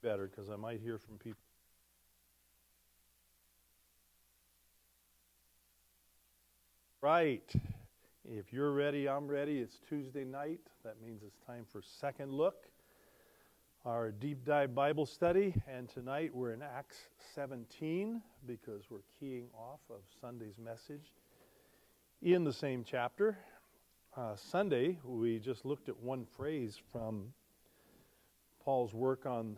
better because I might hear from people. Right. If you're ready, I'm ready. It's Tuesday night. That means it's time for Second Look, our deep dive Bible study. And tonight we're in Acts 17 because we're keying off of Sunday's message in the same chapter. Sunday, we just looked at one phrase from Paul's work on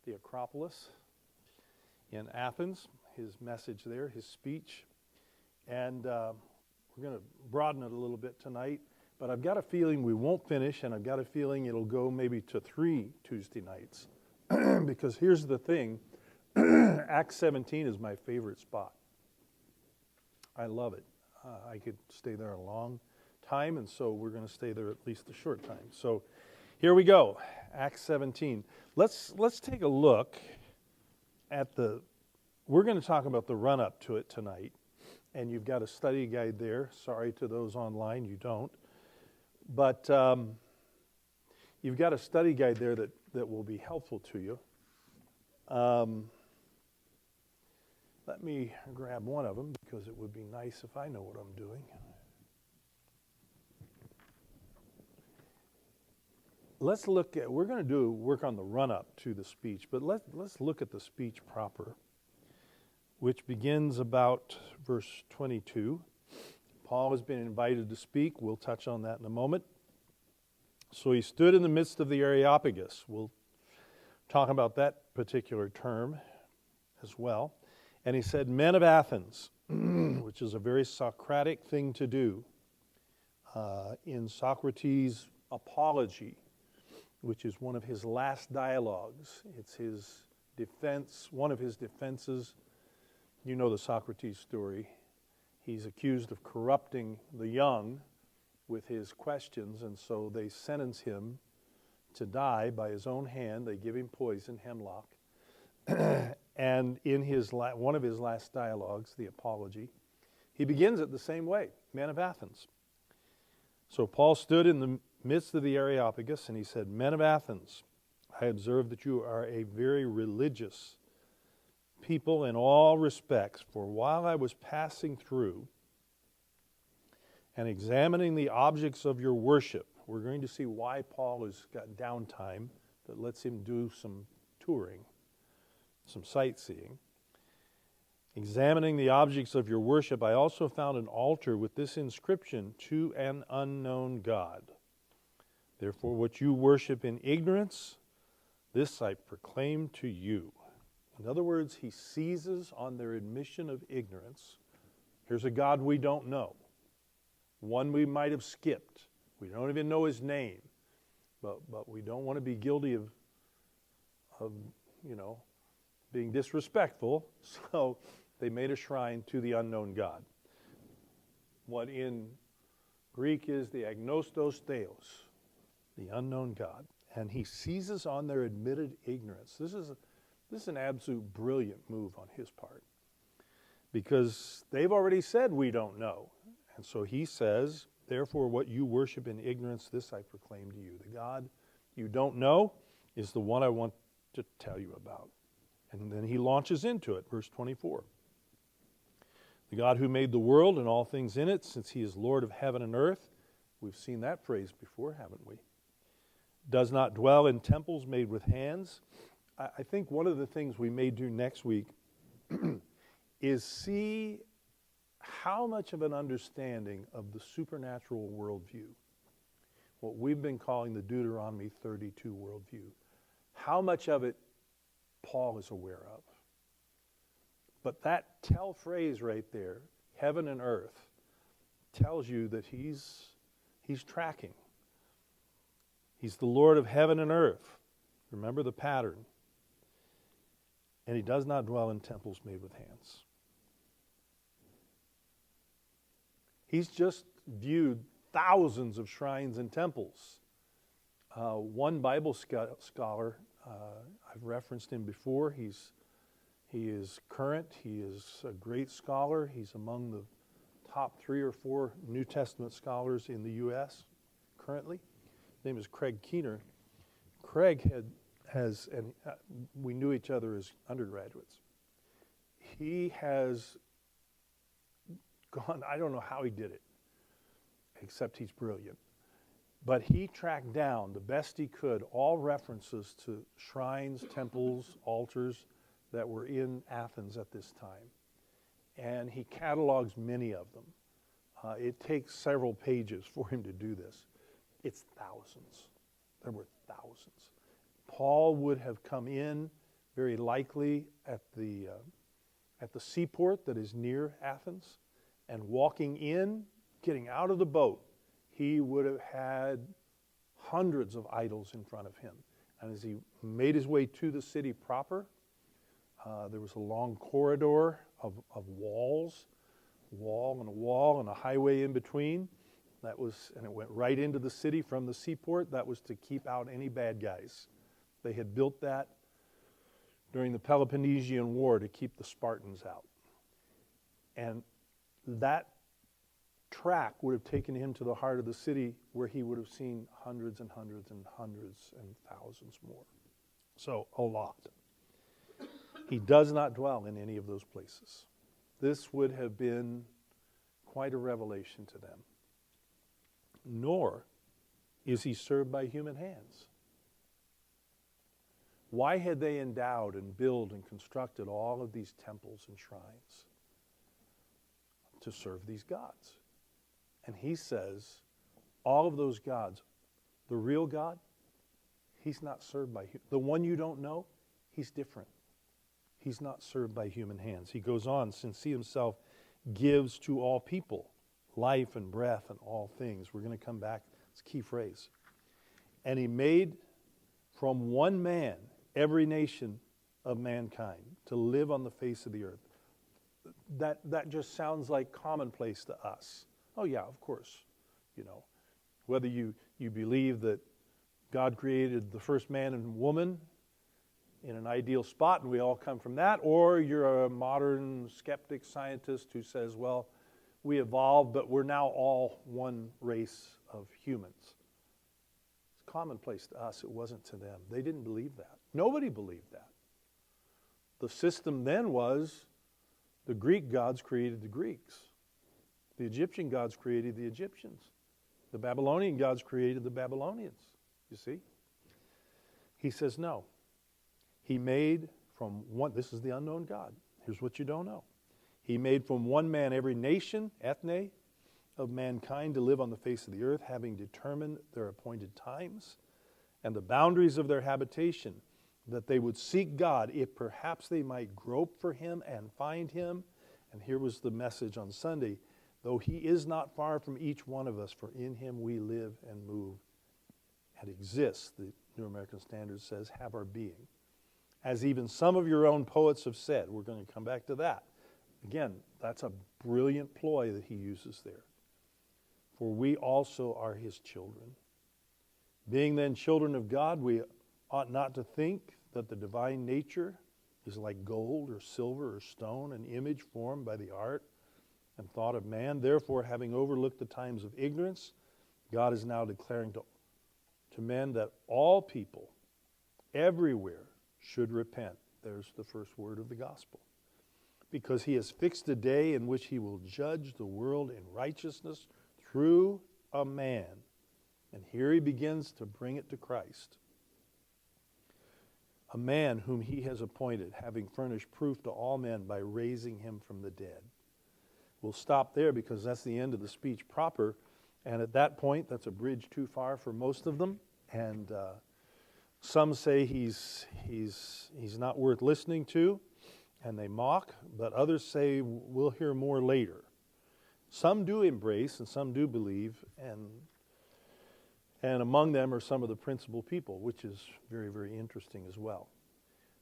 the Acropolis in Athens, his message there, his speech. And we're going to broaden it a little bit tonight. But I've got a feeling we won't finish, and I've got a feeling it'll go maybe to 3 Tuesday nights. Because here's the thing, Acts 17 is my favorite spot. I love it. I could stay there a long time, and so we're going to stay there at least a short time. So here we go, Acts 17. Let's take a look at we're going to talk about the run-up to it tonight. And you've got a study guide there. Sorry to those online, you don't. But you've got a study guide there that will be helpful to you. Let me grab one of them because it would be nice if I know what I'm doing. Let's look at, we're going to work on the run-up to the speech, but let's look at the speech proper, which begins about verse 22. Paul has been invited to speak. We'll touch on that in a moment. So he stood in the midst of the Areopagus. We'll talk about that particular term as well. And he said, "Men of Athens," which is a very Socratic thing to do. In Socrates' Apology, which is one of his last dialogues. It's his defense, one of his defenses. You know the Socrates story. He's accused of corrupting the young with his questions, and so they sentence him to die by his own hand. They give him poison, hemlock. And in one of his last dialogues, the Apology, he begins it the same way, "Men of Athens." So Paul stood in the midst of the Areopagus, and he said, "Men of Athens, I observe that you are a very religious people in all respects, for while I was passing through and examining the objects of your worship," we're going to see why Paul has got downtime that lets him do some touring, some sightseeing. "Examining the objects of your worship, I also found an altar with this inscription, 'To an unknown God.' Therefore, what you worship in ignorance, this I proclaim to you." In other words, he seizes on their admission of ignorance. Here's a God we don't know, one we might have skipped. We don't even know his name, but we don't want to be guilty of being disrespectful. So they made a shrine to the unknown God. What in Greek is the agnostos theos, the unknown God. And he seizes on their admitted ignorance. This is an absolute brilliant move on his part, because they've already said we don't know. And so he says, "Therefore, what you worship in ignorance, this I proclaim to you." The God you don't know is the one I want to tell you about. And then he launches into it, verse 24. "The God who made the world and all things in it, since he is Lord of heaven and earth," we've seen that phrase before, haven't we? "Does not dwell in temples made with hands." I think one of the things we may do next week is see how much of an understanding of the supernatural worldview, what we've been calling the Deuteronomy 32 worldview, how much of it Paul is aware of. But that tell phrase right there, heaven and earth, tells you that he's tracking. He's the Lord of heaven and earth. Remember the pattern. And he does not dwell in temples made with hands. He's just viewed thousands of shrines and temples. One Bible scholar, I've referenced him before. He is current. He is a great scholar. He's among the top 3 or 4 New Testament scholars in the U.S. currently. His name is Craig Keener. Craig had and we knew each other as undergraduates. He has gone, I don't know how he did it, except he's brilliant. But he tracked down the best he could all references to shrines, temples, altars that were in Athens at this time. And he catalogs many of them. It takes several pages for him to do this. It's thousands. There were thousands. Paul would have come in very likely at the seaport that is near Athens, and walking in, getting out of the boat, he would have had hundreds of idols in front of him. And as he made his way to the city proper, there was a long corridor of walls, wall and a highway in between. And it went right into the city from the seaport. That was to keep out any bad guys. They had built that during the Peloponnesian War to keep the Spartans out. And that track would have taken him to the heart of the city, where he would have seen hundreds and hundreds and hundreds and thousands more. So a lot. He does not dwell in any of those places. This would have been quite a revelation to them. Nor is he served by human hands. Why had they endowed and built and constructed all of these temples and shrines? To serve these gods. And he says, all of those gods, the real God, he's not served by the one you don't know, he's different. He's not served by human hands. He goes on, since he himself gives to all people life and breath and all things. We're going to come back. It's a key phrase. And he made from one man every nation of mankind to live on the face of the earth. That just sounds like commonplace to us. Oh yeah, of course. You know, whether you believe that God created the first man and woman in an ideal spot and we all come from that, or you're a modern skeptic scientist who says, well, we evolved, but we're now all one race of humans. It's commonplace to us. It wasn't to them. They didn't believe that. Nobody believed that. The system then was the Greek gods created the Greeks. The Egyptian gods created the Egyptians. The Babylonian gods created the Babylonians. You see? He says no. He made from one, this is the unknown God. Here's what you don't know. He made from one man every nation, ethne, of mankind to live on the face of the earth, having determined their appointed times and the boundaries of their habitation, that they would seek God, if perhaps they might grope for him and find him. And here was the message on Sunday. Though he is not far from each one of us, for in him we live and move and exist, the New American Standard says, have our being. As even some of your own poets have said. We're going to come back to that. Again, that's a brilliant ploy that he uses there. For we also are his children. Being then children of God, we ought not to think that the divine nature is like gold or silver or stone, an image formed by the art and thought of man. Therefore, having overlooked the times of ignorance, God is now declaring to men that all people everywhere should repent. There's the first word of the gospel. Because he has fixed a day in which he will judge the world in righteousness through a man. And here he begins to bring it to Christ. A man whom he has appointed, having furnished proof to all men by raising him from the dead. We'll stop there because that's the end of the speech proper. And at that point, that's a bridge too far for most of them. And some say he's not worth listening to, and they mock. But others say we'll hear more later. Some do embrace and some do believe, and among them are some of the principal people, which is very, very interesting as well.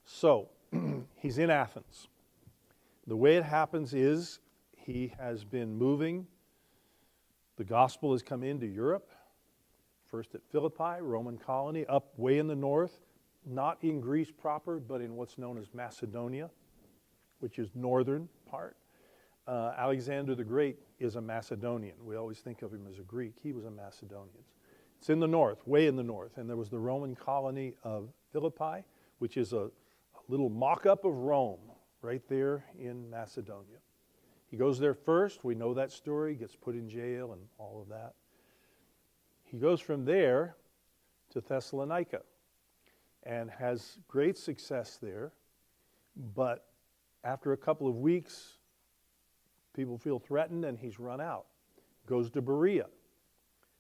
So, he's in Athens. The way it happens is he has been moving. The gospel has come into Europe, first at Philippi, Roman colony, up way in the north, not in Greece proper, but in what's known as Macedonia, which is northern part. Alexander the Great is a Macedonian. We always think of him as a Greek. He was a Macedonian. It's in the north, way in the north. And there was the Roman colony of Philippi, which is a little mock-up of Rome right there in Macedonia. He goes there first. We know that story. Gets put in jail and all of that. He goes from there to Thessalonica and has great success there. But after a couple of weeks, people feel threatened and he's run out. Goes to Berea.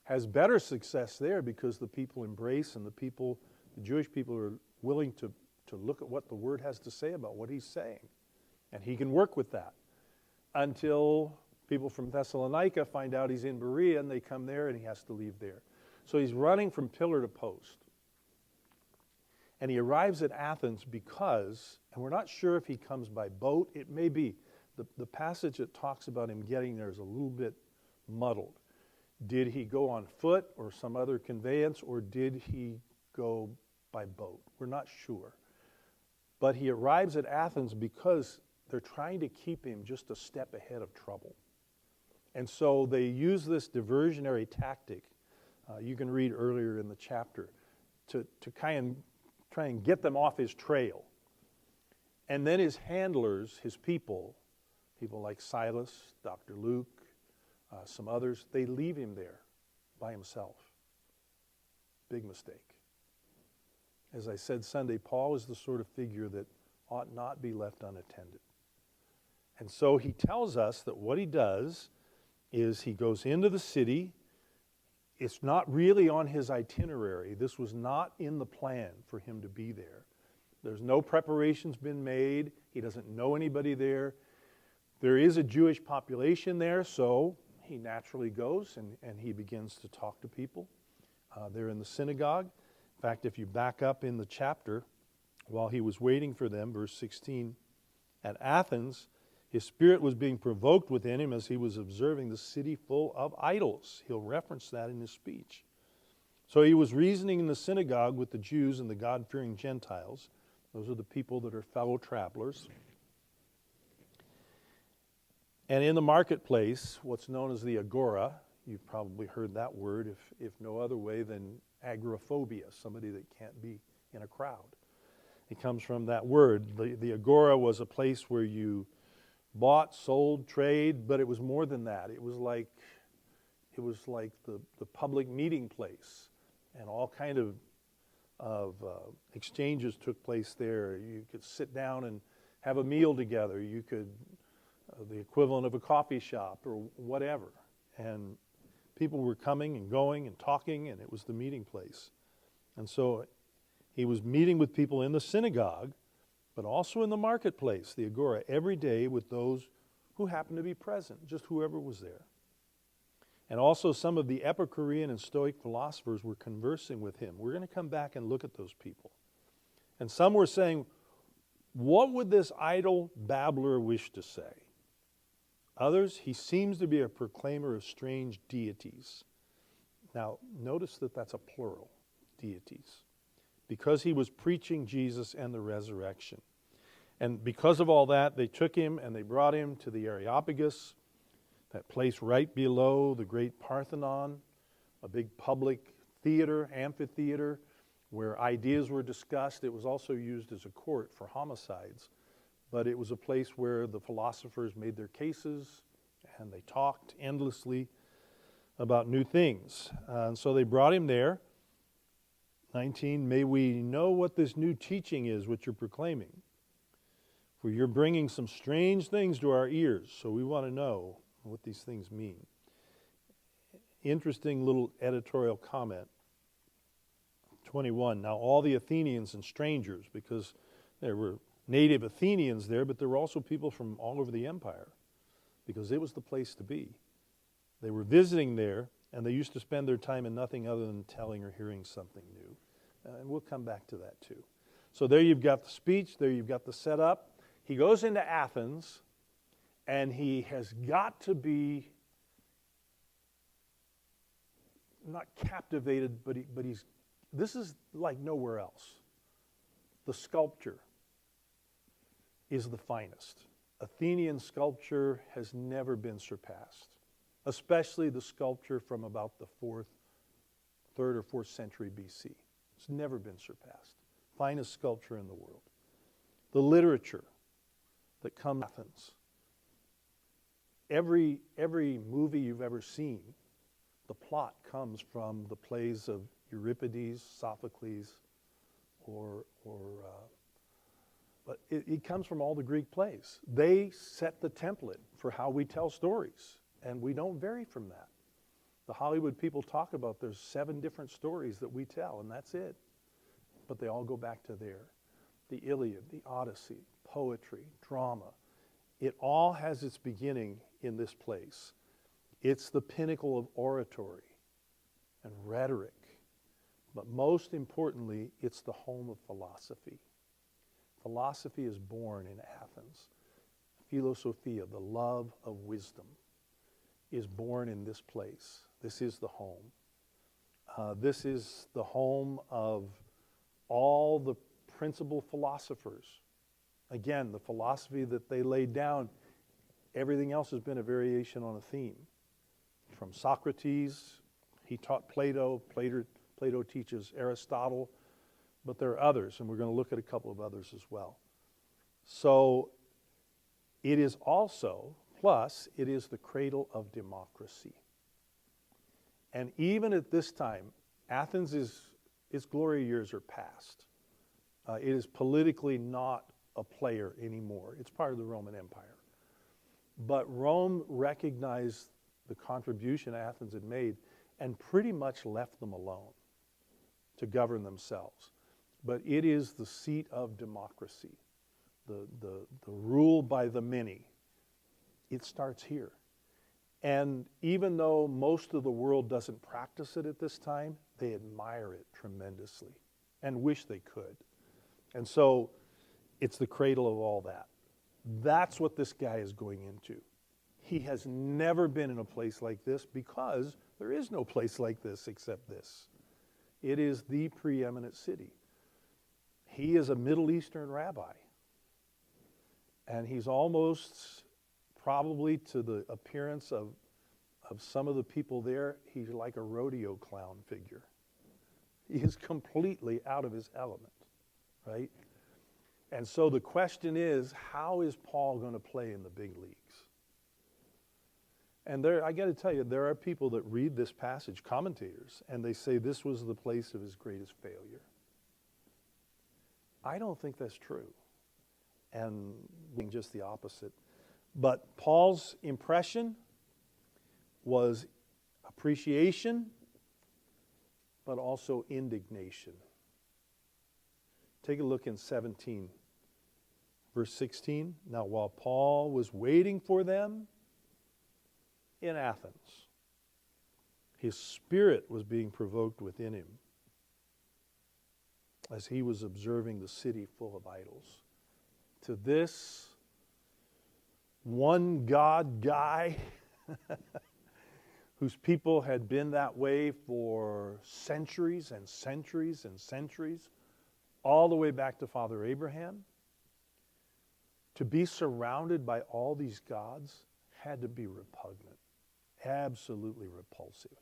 Has better success there because the people embrace and the Jewish people are willing to look at what the Word has to say about what he's saying. And he can work with that until people from Thessalonica find out he's in Berea and they come there and he has to leave there. So he's running from pillar to post. And he arrives at Athens because, and we're not sure if he comes by boat, it may be. The passage that talks about him getting there is a little bit muddled. Did he go on foot or some other conveyance, or did he go by boat? We're not sure. But he arrives at Athens because they're trying to keep him just a step ahead of trouble. And so they use this diversionary tactic, you can read earlier in the chapter, to try and get them off his trail. And then his handlers, his people like Silas, Dr. Luke, some others, they leave him there by himself. Big mistake. As I said Sunday, Paul is the sort of figure that ought not be left unattended. And so he tells us that what he does is he goes into the city. It's not really on his itinerary. This was not in the plan for him to be there. There's no preparations been made. He doesn't know anybody there. There is a Jewish population there, so he naturally goes and he begins to talk to people. They're in the synagogue. In fact, if you back up in the chapter, while he was waiting for them, verse 16, at Athens, his spirit was being provoked within him as he was observing the city full of idols. He'll reference that in his speech. So he was reasoning in the synagogue with the Jews and the God-fearing Gentiles. Those are the people that are fellow travelers. And in the marketplace, what's known as the agora, you've probably heard that word, if no other way than agoraphobia, somebody that can't be in a crowd. It comes from that word. The agora was a place where you bought, sold, trade, but it was more than that. It was like the public meeting place, and all kind of exchanges took place there. You could sit down and have a meal together. You could the equivalent of a coffee shop or whatever, and people were coming and going and talking, and it was the meeting place. And so he was meeting with people in the synagogue, but also in the marketplace, the agora, every day with those who happened to be present, just whoever was there. And also some of the Epicurean and Stoic philosophers were conversing with him. We're going to come back and look at those people. And some were saying, what would this idle babbler wish to say? Others, he seems to be a proclaimer of strange deities. Now, notice that that's a plural, deities, because he was preaching Jesus and the resurrection. And because of all that, they took him and they brought him to the Areopagus, that place right below the great Parthenon, a big public theater, amphitheater, where ideas were discussed. It was also used as a court for homicides. But it was a place where the philosophers made their cases and they talked endlessly about new things. And so they brought him there. 19, may we know what this new teaching is which you're proclaiming. For you're bringing some strange things to our ears, so we want to know what these things mean. Interesting little editorial comment. 21, now all the Athenians and strangers, because there were native Athenians there, but there were also people from all over the empire, because it was the place to be. They were visiting there, and they used to spend their time in nothing other than telling or hearing something new. And we'll come back to that too. So there you've got the speech, there you've got the setup. He goes into Athens, and he has got to be not captivated, but this is like nowhere else. The sculpture is the finest. Athenian sculpture has never been surpassed, especially the sculpture from about the 3rd or 4th century BC. It's never been surpassed. finest sculpture in the world. The literature that comes from Athens. Every movie you've ever seen, the plot comes from the plays of Euripides, Sophocles, but it comes from all the Greek plays. They set the template for how we tell stories, and we don't vary from that. The Hollywood people talk about there's 7 different stories that we tell, and that's it. But they all go back to there. The Iliad, the Odyssey, poetry, drama. It all has its beginning in this place. It's the pinnacle of oratory and rhetoric. But most importantly, it's the home of philosophy. Philosophy is born in Athens. Philosophia, the love of wisdom, is born in this place. This is the home. This is the home of all the principal philosophers. Again, the philosophy that they laid down, everything else has been a variation on a theme. From Socrates, he taught Plato. Plato teaches Aristotle. But there are others, and we're going to look at a couple of others as well. So it is also, plus, it is the cradle of democracy. And even at this time, Athens its glory years are past. It is politically not a player anymore. It's part of the Roman Empire. But Rome recognized the contribution Athens had made and pretty much left them alone to govern themselves. But it is the seat of democracy, the rule by the many. It starts here. And even though most of the world doesn't practice it at this time, they admire it tremendously and wish they could. And so it's the cradle of all that. That's what this guy is going into. He has never been in a place like this because there is no place like this except this. It is the preeminent city. He is a Middle Eastern rabbi. And he's almost, probably to the appearance of some of the people there, he's like a rodeo clown figure. He is completely out of his element, right? And so the question is, how is Paul going to play in the big leagues? And I got to tell you, there are people that read this passage, commentators, and they say this was the place of his greatest failure. I don't think that's true. And being just the opposite. But Paul's impression was appreciation, but also indignation. Take a look in 17, verse 16. Now, while Paul was waiting for them in Athens, his spirit was being provoked within him as he was observing the city full of idols. To this one God guy whose people had been that way for centuries and centuries and centuries, all the way back to Father Abraham, to be surrounded by all these gods had to be repugnant, absolutely repulsive.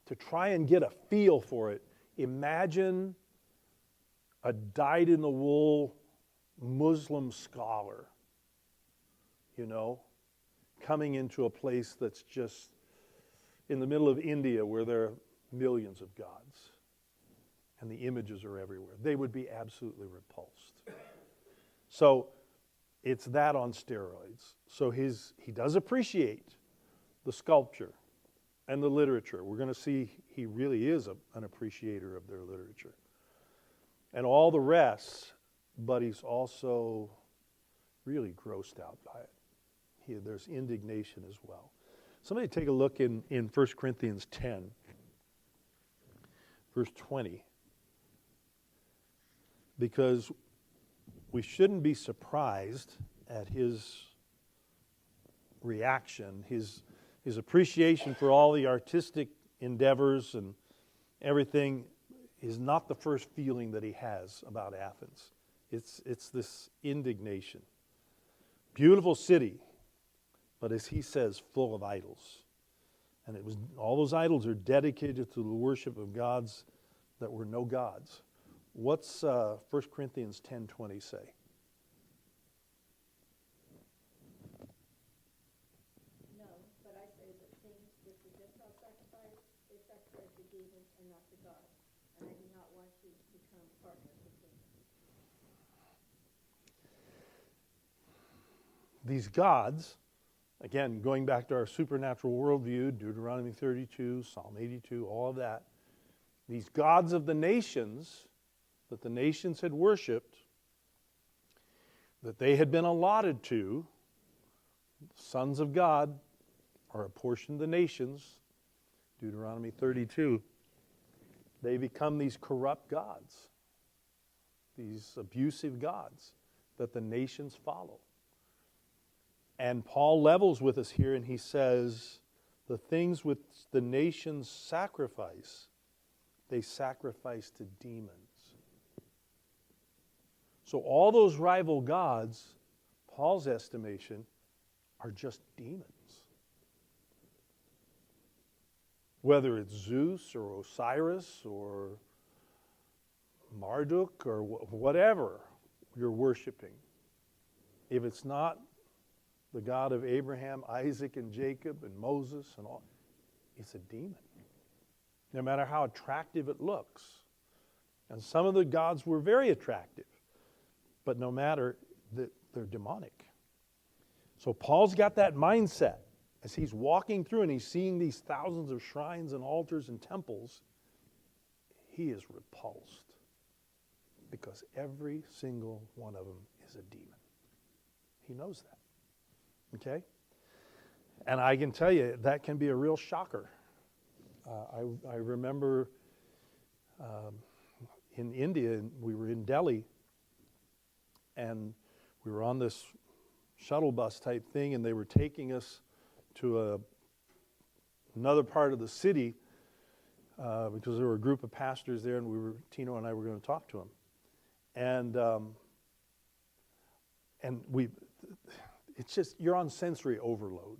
To try and get a feel for it, imagine a dyed-in-the-wool Muslim scholar, coming into a place that's just in the middle of India where there are millions of gods and the images are everywhere. They would be absolutely repulsed. So it's that on steroids. So he does appreciate the sculpture and the literature. We're going to see he really is an appreciator of their literature. And all the rest, but he's also really grossed out by it. There's indignation as well. Somebody take a look in 1 Corinthians 10, verse 20. Because we shouldn't be surprised at his reaction, his appreciation for all the artistic endeavors and everything is not the first feeling that he has about Athens. It's this indignation. Beautiful city, but as he says, full of idols. And all those idols are dedicated to the worship of gods that were no gods. What's 1 Corinthians 10:20 say? No, but I say that things which the Gentiles sacrifice, they sacrifice to demons and not to God. And I do not want you to become partners with demons. These gods, again, going back to our supernatural worldview, Deuteronomy 32, Psalm 82, all of that, these gods of the nations that the nations had worshipped, that they had been allotted to, sons of God are apportioned the nations, Deuteronomy 32, they become these corrupt gods, these abusive gods that the nations follow. And Paul levels with us here and he says, the things which the nations sacrifice, they sacrifice to demons. So all those rival gods, Paul's estimation, are just demons. Whether it's Zeus or Osiris or Marduk or whatever you're worshiping, if it's not the God of Abraham, Isaac, and Jacob, and Moses, and all, it's a demon. No matter how attractive it looks. And some of the gods were very attractive, but no matter, they're demonic. So Paul's got that mindset as he's walking through and he's seeing these thousands of shrines and altars and temples. He is repulsed because every single one of them is a demon. He knows that. Okay? And I can tell you, that can be a real shocker. I remember in India, we were in Delhi, and we were on this shuttle bus type thing, and they were taking us to another part of the city because there were a group of pastors there, and Tino and I were going to talk to them. And it's just, you're on sensory overload.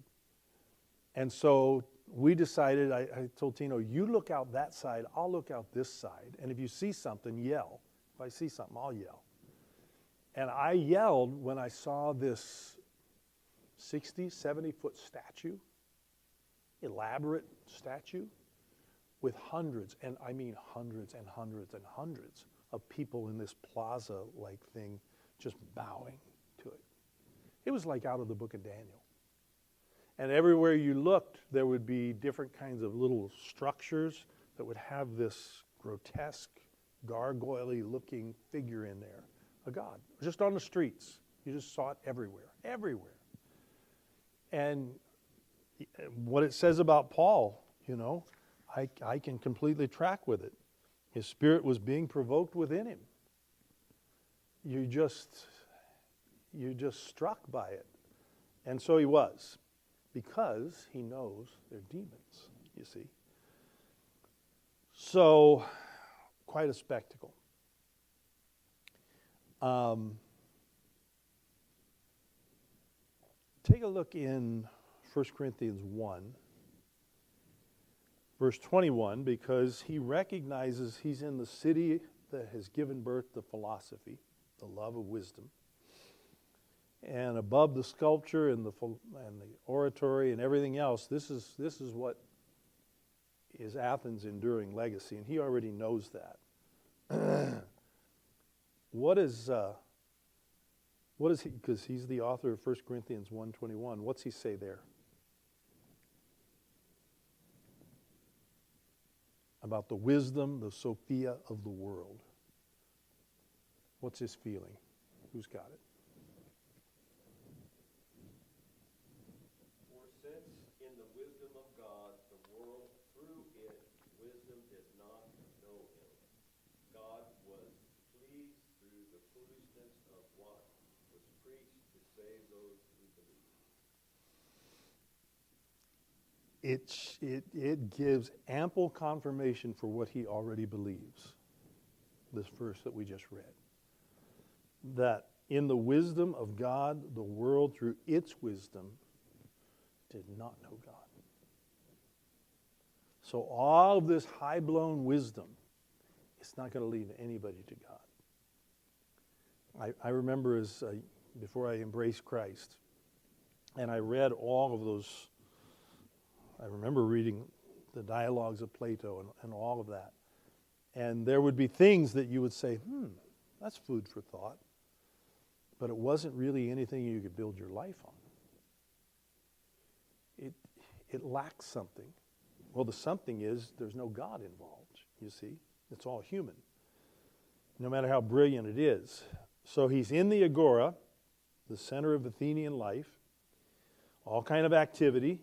And so we decided, I told Tino, you look out that side, I'll look out this side. And if you see something, yell. If I see something, I'll yell. And I yelled when I saw this 60, 70-foot statue, elaborate statue, with hundreds, and I mean hundreds and hundreds and hundreds of people in this plaza-like thing just bowing to it. It was like out of the book of Daniel. And everywhere you looked, there would be different kinds of little structures that would have this grotesque, gargoyle-y looking figure in there. A god, just on the streets. You just saw it everywhere, everywhere. And what it says about Paul, I can completely track with it. His spirit was being provoked within him. You're just struck by it. And so he was, because he knows they're demons, you see. So, quite a spectacle. Take a look in 1 Corinthians 1, verse 21, because he recognizes he's in the city that has given birth to philosophy, the love of wisdom. And above the sculpture and the oratory and everything else, this is what is Athens' enduring legacy, and he already knows that. What is he, because he's the author of 1 Corinthians 1:21, what's he say there? About the wisdom, the Sophia of the world. What's his feeling? Who's got it? For since in the wisdom of God, the world through it, wisdom did not know him, God was pleased through the foolishness of what was preached to save those who believe. It gives ample confirmation for what he already believes, this verse that we just read. That in the wisdom of God, the world through its wisdom did not know God. So all of this high-blown wisdom is it's not going to lead anybody to God. I remember before I embraced Christ, and I read all of those. I remember reading the dialogues of Plato and all of that. And there would be things that you would say, that's food for thought. But it wasn't really anything you could build your life on. It lacks something. Well, the something is there's no God involved, you see. It's all human, no matter how brilliant it is. So he's in the agora, the center of Athenian life, all kind of activity.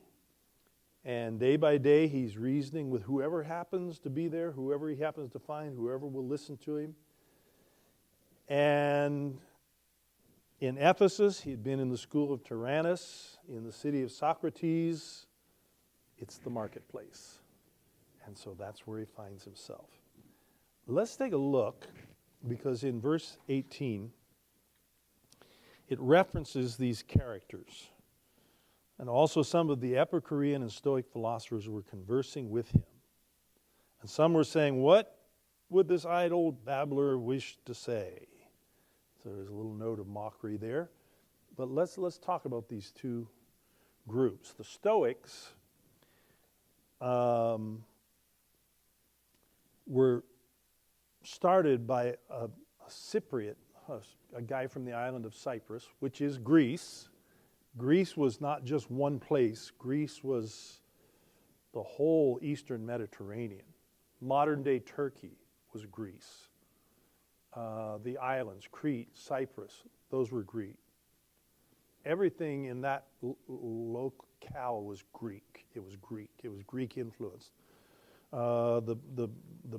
And day by day, he's reasoning with whoever happens to be there, whoever he happens to find, whoever will listen to him. And in Ephesus, he had been in the school of Tyrannus, in the city of Socrates. It's the marketplace. And so that's where he finds himself. Let's take a look, because in verse 18, it references these characters. And also some of the Epicurean and Stoic philosophers were conversing with him. And some were saying, what would this idle babbler wish to say? So there's a little note of mockery there. But let's talk about these two groups. The Stoics were started by a Cypriot, a guy from the island of Cyprus, which is Greece. Greece was not just one place. Greece was the whole eastern Mediterranean. Modern-day Turkey was Greece. The islands, Crete, Cyprus, those were Greek. Everything in that locale was Greek. It was Greek. It was Greek influenced. The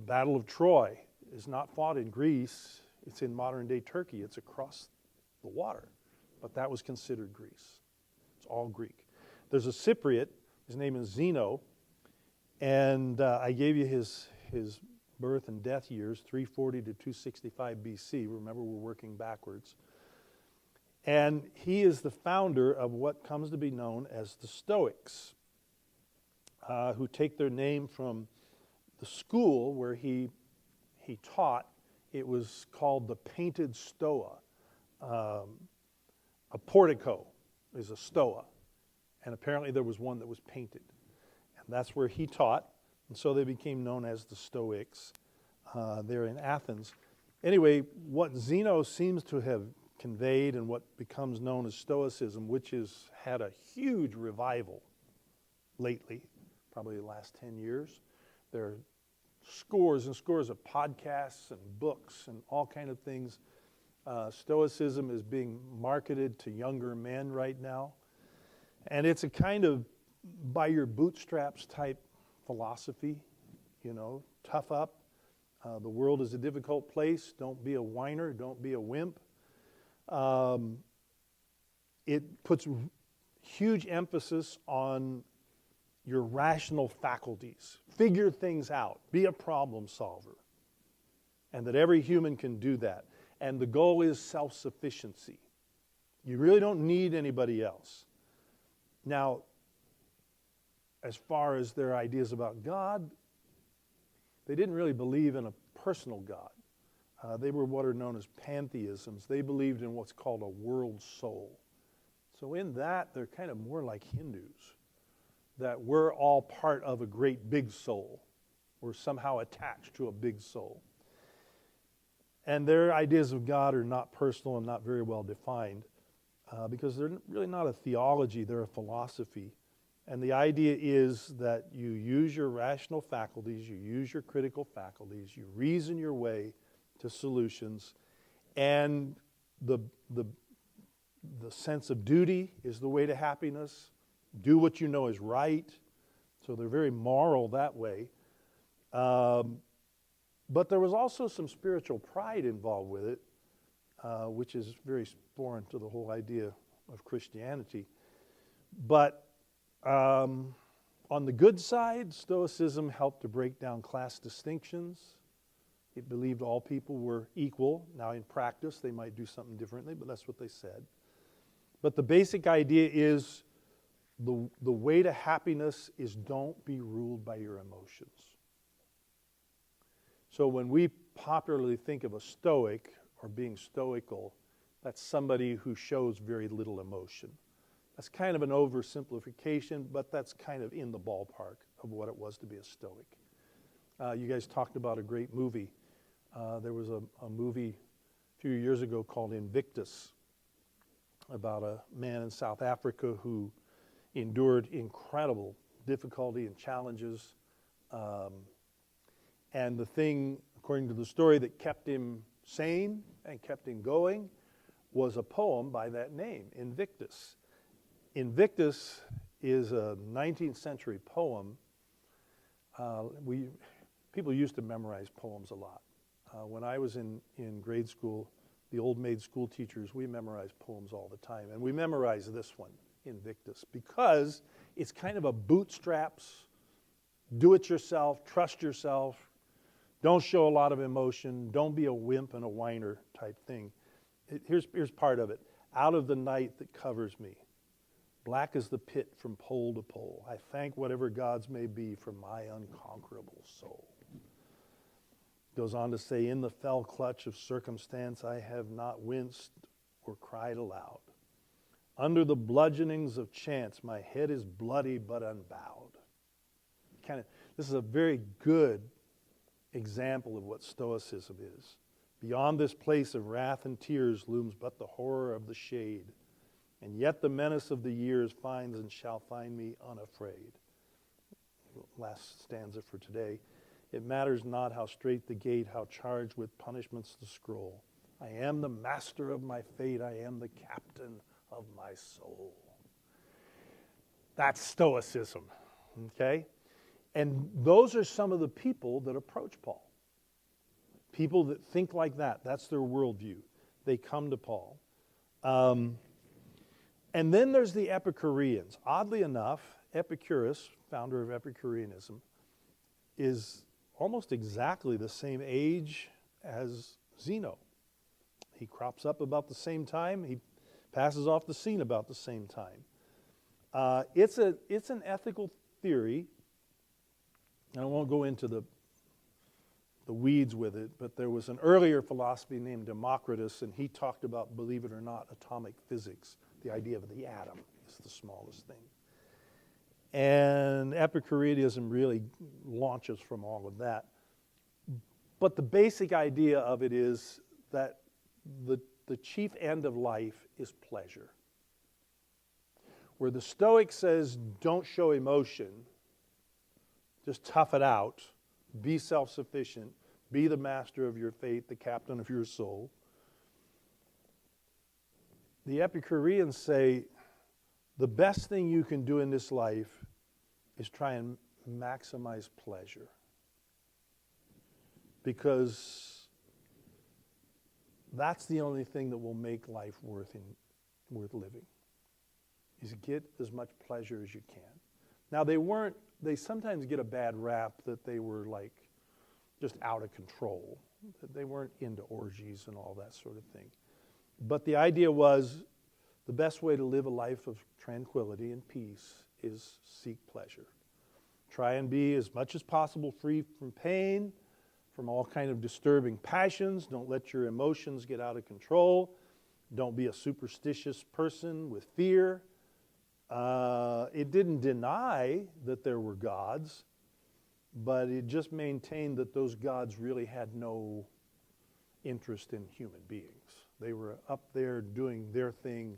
Battle of Troy is not fought in Greece. It's in modern-day Turkey. It's across the water. But that was considered Greece. It's all Greek. There's a Cypriot. His name is Zeno. And I gave you his birth and death years, 340 to 265 BC. Remember, we're working backwards. And he is the founder of what comes to be known as the Stoics, who take their name from the school where he taught. It was called the Painted Stoa. A portico is a stoa. And apparently there was one that was painted. And that's where he taught. And so they became known as the Stoics. They're in Athens. Anyway, what Zeno seems to have conveyed and what becomes known as Stoicism, which has had a huge revival lately, probably the last 10 years. There are scores and scores of podcasts and books and all kind of things. Stoicism is being marketed to younger men right now. And it's a kind of by your bootstraps type philosophy, tough up. The world is a difficult place. Don't be a whiner. Don't be a wimp. It puts huge emphasis on your rational faculties. Figure things out. Be a problem solver. And that every human can do that. And the goal is self-sufficiency. You really don't need anybody else. Now, as far as their ideas about God, they didn't really believe in a personal God. They were what are known as pantheisms. They believed in what's called a world soul. So in that, they're kind of more like Hindus, that we're all part of a great big soul. We're somehow attached to a big soul. And their ideas of God are not personal and not very well defined because they're really not a theology, they're a philosophy. And the idea is that you use your rational faculties, you use your critical faculties, you reason your way to solutions, and the sense of duty is the way to happiness. Do what you know is right. So they're very moral that way. But there was also some spiritual pride involved with it, which is very foreign to the whole idea of Christianity. But on the good side, Stoicism helped to break down class distinctions. It believed all people were equal. Now in practice, they might do something differently, but that's what they said. But the basic idea is the way to happiness is don't be ruled by your emotions. So when we popularly think of a Stoic or being stoical, that's somebody who shows very little emotion. That's kind of an oversimplification, but that's kind of in the ballpark of what it was to be a Stoic. You guys talked about a great movie. There was a movie a few years ago called Invictus about a man in South Africa who endured incredible difficulty and challenges. And the thing, according to the story, that kept him sane and kept him going was a poem by that name, Invictus. Invictus is a 19th century poem. People used to memorize poems a lot. When I was in grade school, the old maid school teachers, we memorized poems all the time. And we memorized this one, Invictus, because it's kind of a bootstraps, do it yourself, trust yourself, don't show a lot of emotion, don't be a wimp and a whiner type thing. Here's part of it. Out of the night that covers me, black as the pit from pole to pole, I thank whatever gods may be for my unconquerable soul. Goes on to say, in the fell clutch of circumstance, I have not winced or cried aloud. Under the bludgeonings of chance, my head is bloody but unbowed. This is a very good example of what Stoicism is. Beyond this place of wrath and tears looms but the horror of the shade, and yet the menace of the years finds and shall find me unafraid. Last stanza for today. It matters not how strait the gate, how charged with punishments the scroll. I am the master of my fate, I am the captain of my soul. That's Stoicism, okay? And those are some of the people that approach Paul. People that think like that. That's their worldview. They come to Paul. And then there's the Epicureans. Oddly enough, Epicurus, founder of Epicureanism, is almost exactly the same age as Zeno. He crops up about the same time. He passes off the scene about the same time. It's an ethical theory, and I won't go into the weeds with it, but there was an earlier philosophy named Democritus, and he talked about, believe it or not, atomic physics. The idea of the atom is the smallest thing. And Epicureanism really launches from all of that. But the basic idea of it is that the chief end of life is pleasure. Where the Stoic says, don't show emotion, just tough it out, be self-sufficient, be the master of your fate, the captain of your soul. The Epicureans say, the best thing you can do in this life is try and maximize pleasure. Because that's the only thing that will make life worth living, is get as much pleasure as you can. Now they sometimes get a bad rap that they were like just out of control, that they weren't into orgies and all that sort of thing. But the idea was the best way to live a life of tranquility and peace is seek pleasure. Try and be as much as possible free from pain, from all kind of disturbing passions. Don't let your emotions get out of control. Don't be a superstitious person with fear. It didn't deny that there were gods, but it just maintained that those gods really had no interest in human beings. They were up there doing their thing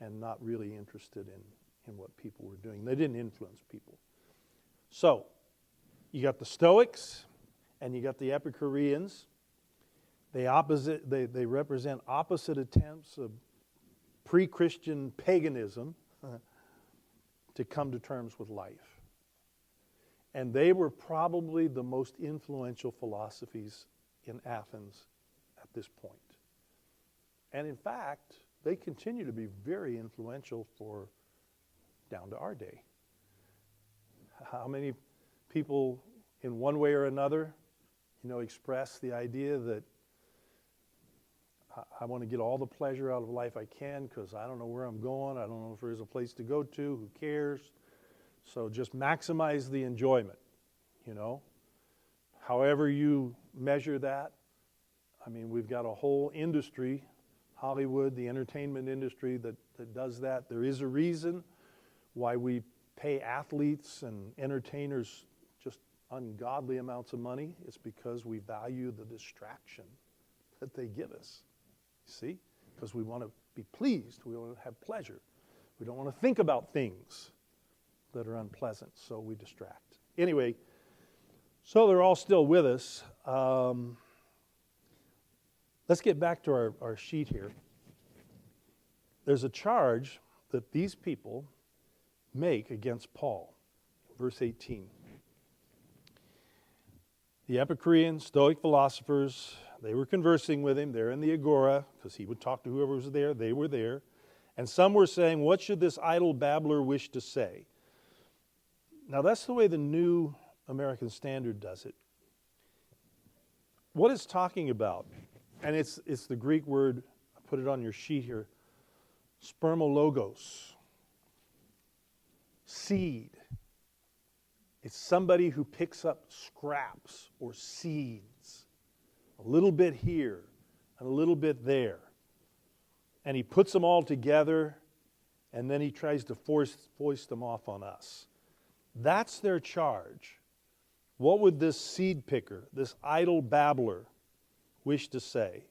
and not really interested in what people were doing. They didn't influence people. So, you got the Stoics and you got the Epicureans. They represent opposite attempts of pre-Christian paganism to come to terms with life. And they were probably the most influential philosophies in Athens at this point. And in fact, they continue to be very influential for down to our day. How many people in one way or another, express the idea that I want to get all the pleasure out of life I can because I don't know where I'm going. I don't know if there's a place to go to. Who cares? So just maximize the enjoyment, However you measure that, I mean, we've got a whole industry, Hollywood, the entertainment industry that does that. There is a reason why we pay athletes and entertainers just ungodly amounts of money. It's because we value the distraction that they give us. See? Because we want to be pleased. We want to have pleasure. We don't want to think about things that are unpleasant, so we distract. Anyway, so they're all still with us. Let's get back to our sheet here. There's a charge that these people make against Paul. Verse 18. The Epicurean, Stoic philosophers, they were conversing with him. They're in the agora, because he would talk to whoever was there. They were there. And some were saying, what should this idle babbler wish to say? Now, that's the way the New American Standard does it. What it's talking about, and it's the Greek word, I put it on your sheet here, spermologos, seed. It's somebody who picks up scraps or seeds, a little bit here and a little bit there. And he puts them all together, and then he tries to foist them off on us. That's their charge. What would this seed picker, this idle babbler, wish to say?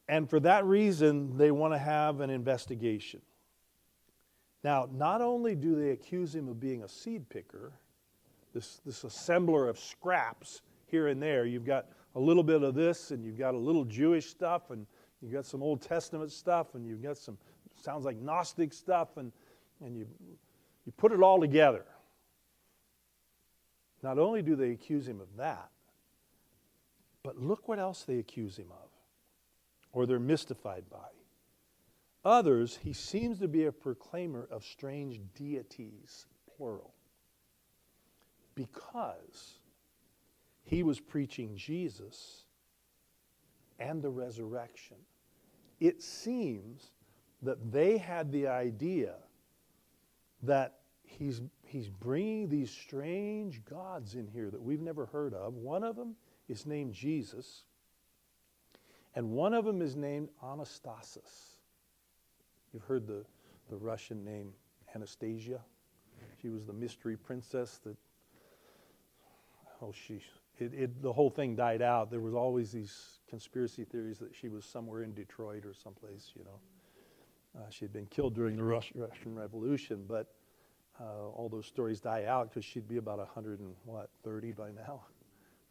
And for that reason, they want to have an investigation. Now, not only do they accuse him of being a seed picker, this assembler of scraps here and there, you've got a little bit of this, and you've got a little Jewish stuff, and you've got some Old Testament stuff, and you've got some, sounds like Gnostic stuff, and you put it all together. Not only do they accuse him of that, but look what else they accuse him of, or they're mystified by. Others, he seems to be a proclaimer of strange deities, plural, because he was preaching Jesus and the resurrection. It seems that they had the idea that he's bringing these strange gods in here that we've never heard of. One of them is named Jesus, and one of them is named Anastasis. You've heard the Russian name Anastasia. She was the mystery princess that, the whole thing died out. There was always these conspiracy theories that she was somewhere in Detroit or someplace, she had been killed during the Russian Revolution, but all those stories die out because she'd be about 130 by now.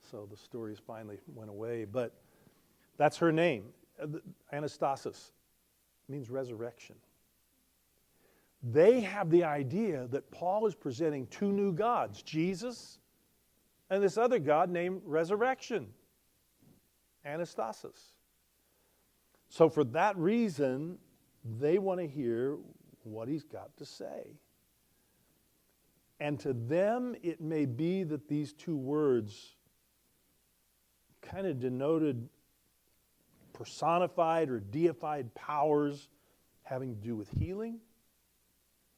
So the stories finally went away. But that's her name. Anastasis means resurrection. They have the idea that Paul is presenting two new gods, Jesus and this other god named Resurrection, Anastasis. So for that reason, they want to hear what he's got to say. And to them, it may be that these two words kind of denoted personified or deified powers having to do with healing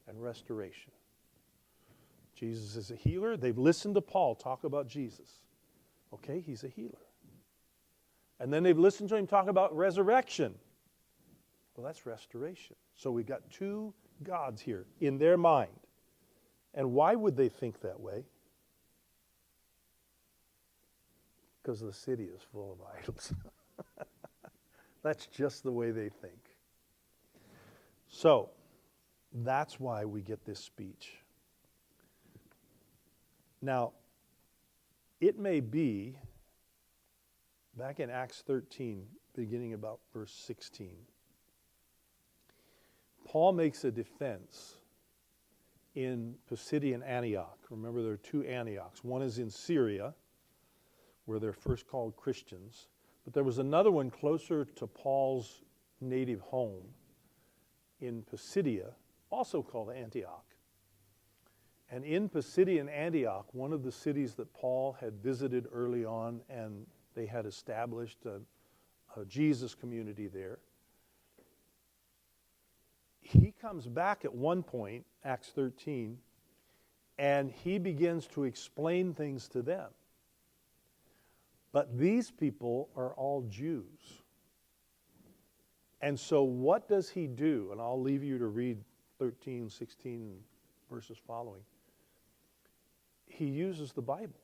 and restoration. Jesus is a healer. They've listened to Paul talk about Jesus. Okay, he's a healer. And then they've listened to him talk about resurrection. Well, that's restoration. So we've got two gods here in their mind. And why would they think that way? Because the city is full of idols. That's just the way they think. So, that's why we get this speech. Now, it may be, back in Acts 13, beginning about verse 16, Paul makes a defense in Pisidian Antioch. Remember, there are two Antiochs. One is in Syria, where they're first called Christians. But there was another one closer to Paul's native home in Pisidia, also called Antioch. And in Pisidian Antioch, one of the cities that Paul had visited early on, and they had established a Jesus community there, he comes back at one point, Acts 13, and he begins to explain things to them. But these people are all Jews. And so what does he do? And I'll leave you to read 13, 16 verses following. He uses the Bible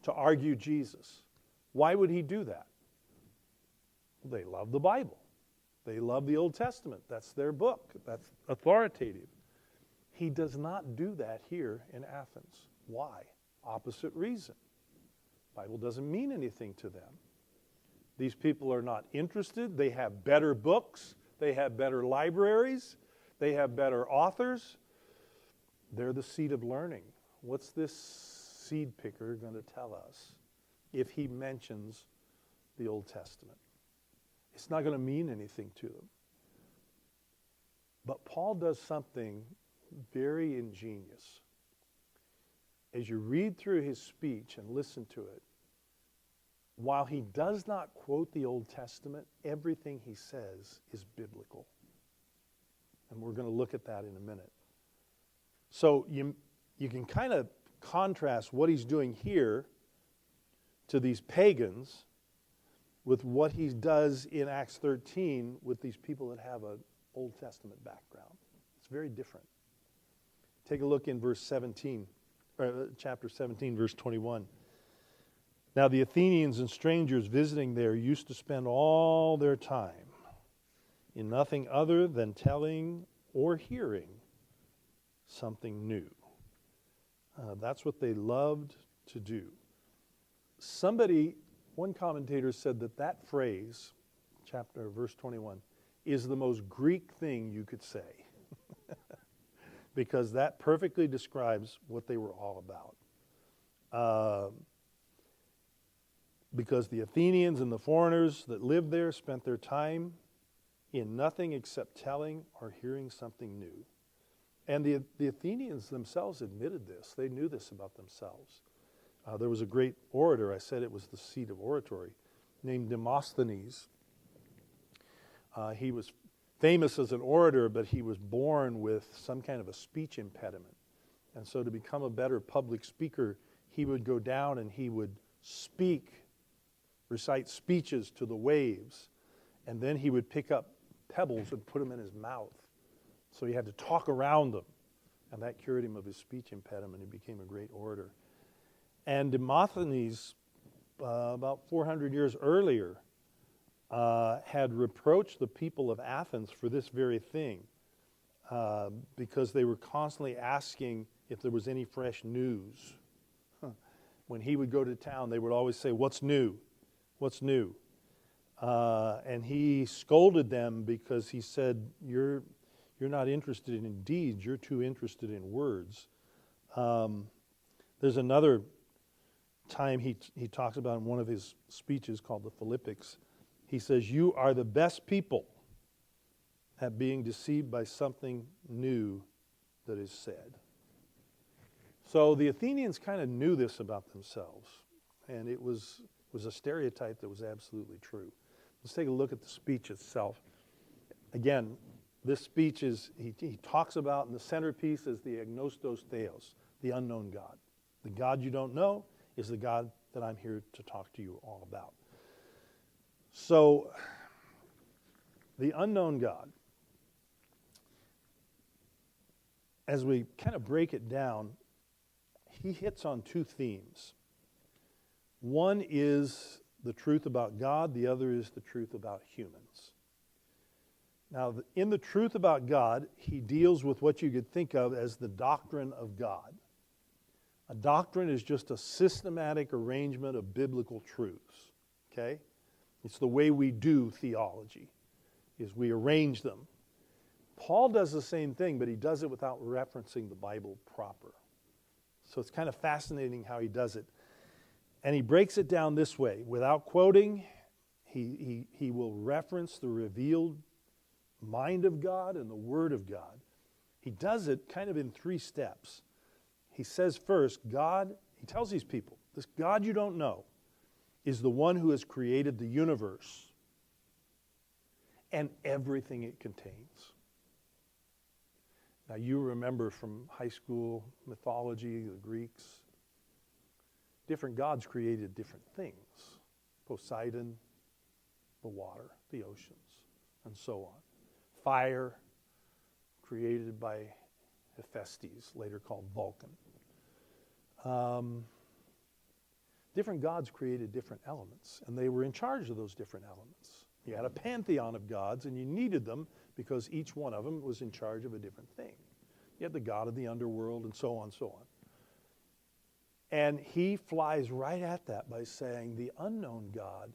to argue Jesus. Why would he do that? They love the Bible. They love the Old Testament. That's their book. That's authoritative. He does not do that here in Athens. Why? Opposite reason. Bible doesn't mean anything to them. These people are not interested. They have better books. They have better libraries. They have better authors. They're the seed of learning. What's this seed picker going to tell us if he mentions the Old Testament? It's not going to mean anything to them. But Paul does something very ingenious. As you read through his speech and listen to it, while he does not quote the Old Testament, everything he says is biblical. And we're going to look at that in a minute. So you can kind of contrast what he's doing here to these pagans with what he does in Acts 13 with these people that have an Old Testament background. It's very different. Take a look in verse 17, or chapter 17, verse 21. Now the Athenians and strangers visiting there used to spend all their time in nothing other than telling or hearing something new. That's what they loved to do. One commentator said that phrase, verse 21, is the most Greek thing you could say. Because that perfectly describes what they were all about. Because the Athenians and the foreigners that lived there spent their time in nothing except telling or hearing something new. And the Athenians themselves admitted this. They knew this about themselves. There was a great orator, I said it was the seat of oratory, named Demosthenes. He was famous as an orator, but he was born with some kind of a speech impediment. And so to become a better public speaker, he would go down and he would recite speeches to the waves, and then he would pick up pebbles and put them in his mouth. So he had to talk around them, and that cured him of his speech impediment. He became a great orator. And Demosthenes, about 400 years earlier, had reproached the people of Athens for this very thing, because they were constantly asking if there was any fresh news. When he would go to town, they would always say, "What's new? What's new?" And he scolded them because he said, You're not interested in deeds, you're too interested in words. There's another time he talks about in one of his speeches called the Philippics. He says, "You are the best people at being deceived by something new that is said." So the Athenians kind of knew this about themselves, and it was a stereotype that was absolutely true. Let's take a look at the speech itself. Again, this speech he talks about, and the centerpiece is the agnostos theos, the unknown God. The God you don't know is the God that I'm here to talk to you all about. So, the unknown God, as we kind of break it down, he hits on two themes. One is the truth about God, the other is the truth about humans. Now, in the truth about God, he deals with what you could think of as the doctrine of God. A doctrine is just a systematic arrangement of biblical truths, okay? It's the way we do theology, is we arrange them. Paul does the same thing, but he does it without referencing the Bible proper. So it's kind of fascinating how he does it. And he breaks it down this way. Without quoting, he will reference the revealed mind of God and the Word of God. He does it kind of in three steps. He says first, God, he tells these people, this God you don't know is the one who has created the universe and everything it contains. Now you remember from high school mythology, the Greeks, different gods created different things. Poseidon, the water, the oceans, and so on. Fire, created by Hephaestus, later called Vulcan. Different gods created different elements, and they were in charge of those different elements. You had a pantheon of gods, and you needed them because each one of them was in charge of a different thing. You had the god of the underworld, and so on, so on. And he flies right at that by saying the unknown God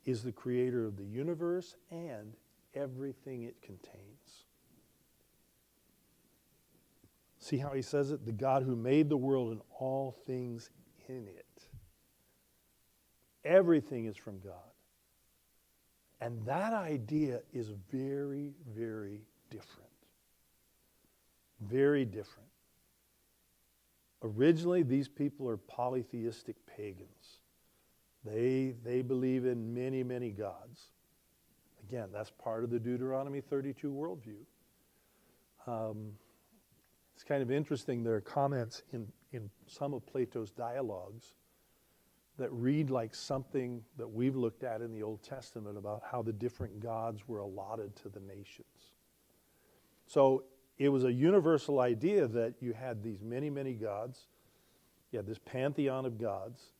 is the creator of the universe and everything it contains. See how he says it? The God who made the world and all things in it. Everything is from God. And that idea is very, very different. Very different. Originally, these people are polytheistic pagans. They believe in many, many gods. Again, that's part of the Deuteronomy 32 worldview. It's kind of interesting. There are comments in some of Plato's dialogues that read like something that we've looked at in the Old Testament about how the different gods were allotted to the nations. So it was a universal idea that you had these many, many gods. You had this pantheon of gods.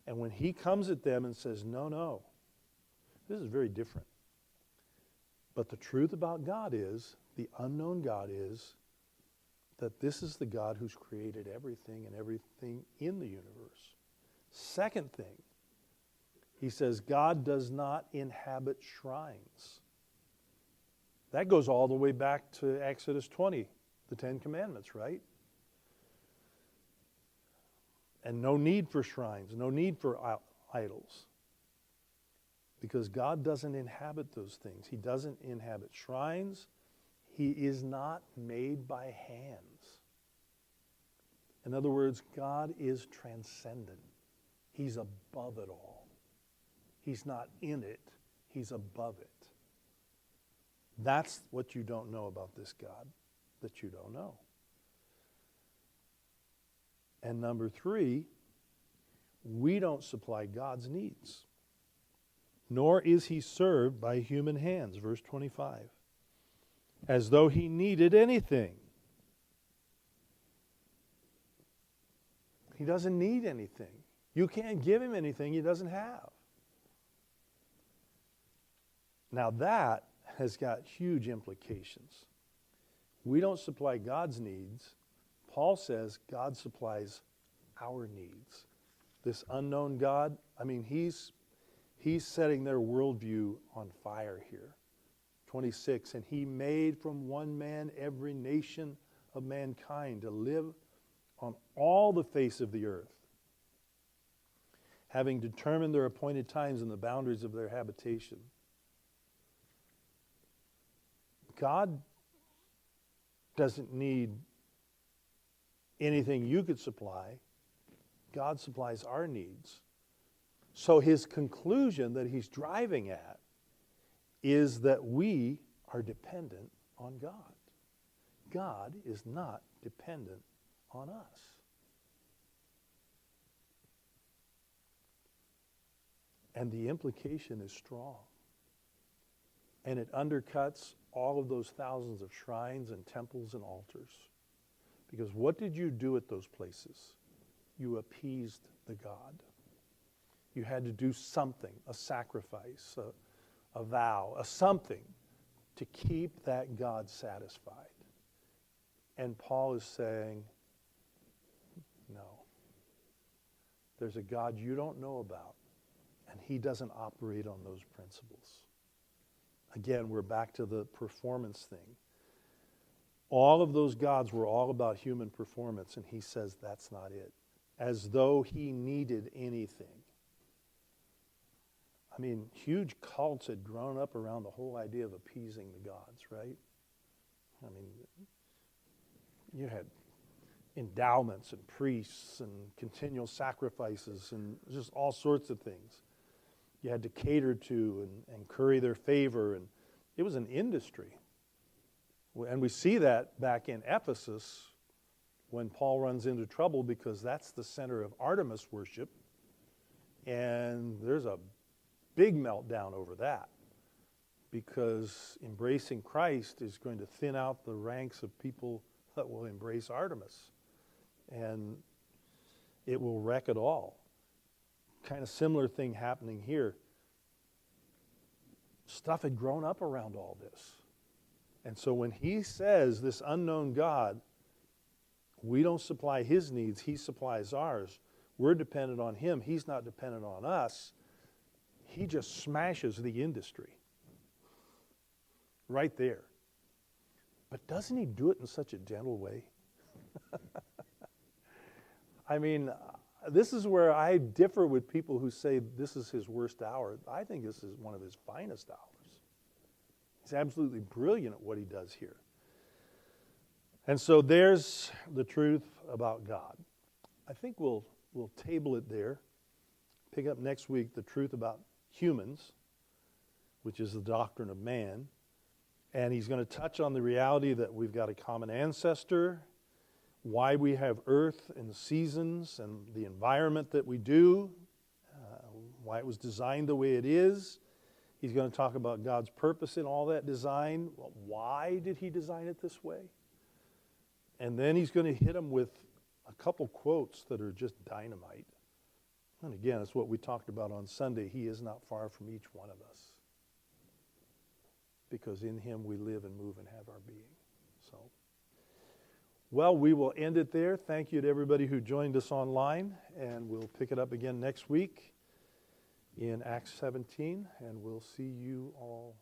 And when he comes at them and says, no, this is very different. But the truth about God is, the unknown God is, that this is the God who's created everything and everything in the universe. Second thing, he says God does not inhabit shrines. That goes all the way back to Exodus 20, the Ten Commandments, right? And no need for shrines, no need for idols. Because God doesn't inhabit those things. He doesn't inhabit shrines. He is not made by hands. In other words, God is transcendent. He's above it all. He's not in it. He's above it. That's what you don't know about this God, that you don't know. And number 3, we don't supply God's needs, nor is he served by human hands, verse 25, as though he needed anything. He doesn't need anything. You can't give him anything he doesn't have. Now that has got huge implications. We don't supply God's needs. Paul says God supplies our needs. This unknown God, I mean, he's setting their worldview on fire here. 26, and he made from one man every nation of mankind to live on all the face of the earth, having determined their appointed times and the boundaries of their habitation. God doesn't need anything you could supply. God supplies our needs. So his conclusion that he's driving at is that we are dependent on God. God is not dependent on us. And the implication is strong. And it undercuts all of those thousands of shrines and temples and altars. Because what did you do at those places? You appeased the God. You had to do something, a sacrifice, a vow, a something to keep that God satisfied. And Paul is saying, no. There's a God you don't know about, and he doesn't operate on those principles. Again, we're back to the performance thing. All of those gods were all about human performance, and he says that's not it. As though he needed anything. I mean, huge cults had grown up around the whole idea of appeasing the gods, right? I mean, you had endowments and priests and continual sacrifices and just all sorts of things. You had to cater to and curry their favor, and it was an industry. And we see that back in Ephesus when Paul runs into trouble because that's the center of Artemis worship. And there's a big meltdown over that because embracing Christ is going to thin out the ranks of people that will embrace Artemis. And it will wreck it all. Kind of similar thing happening here. Stuff had grown up around all this. And so when he says this unknown God, we don't supply his needs, he supplies ours. We're dependent on him, he's not dependent on us. He just smashes the industry. Right there. But doesn't he do it in such a gentle way? I mean, this is where I differ with people who say this is his worst hour. I think this is one of his finest hours. He's absolutely brilliant at what he does here. And so there's the truth about God. I think we'll table it there. Pick up next week the truth about humans, which is the doctrine of man. And he's going to touch on the reality that we've got a common ancestor, why we have earth and seasons and the environment that we do, why it was designed the way it is. He's going to talk about God's purpose in all that design. Well, why did he design it this way? And then he's going to hit them with a couple quotes that are just dynamite. And again, it's what we talked about on Sunday. He is not far from each one of us. Because in him we live and move and have our being. So, well, we will end it there. Thank you to everybody who joined us online. And we'll pick it up again next week in Acts 17. And we'll see you all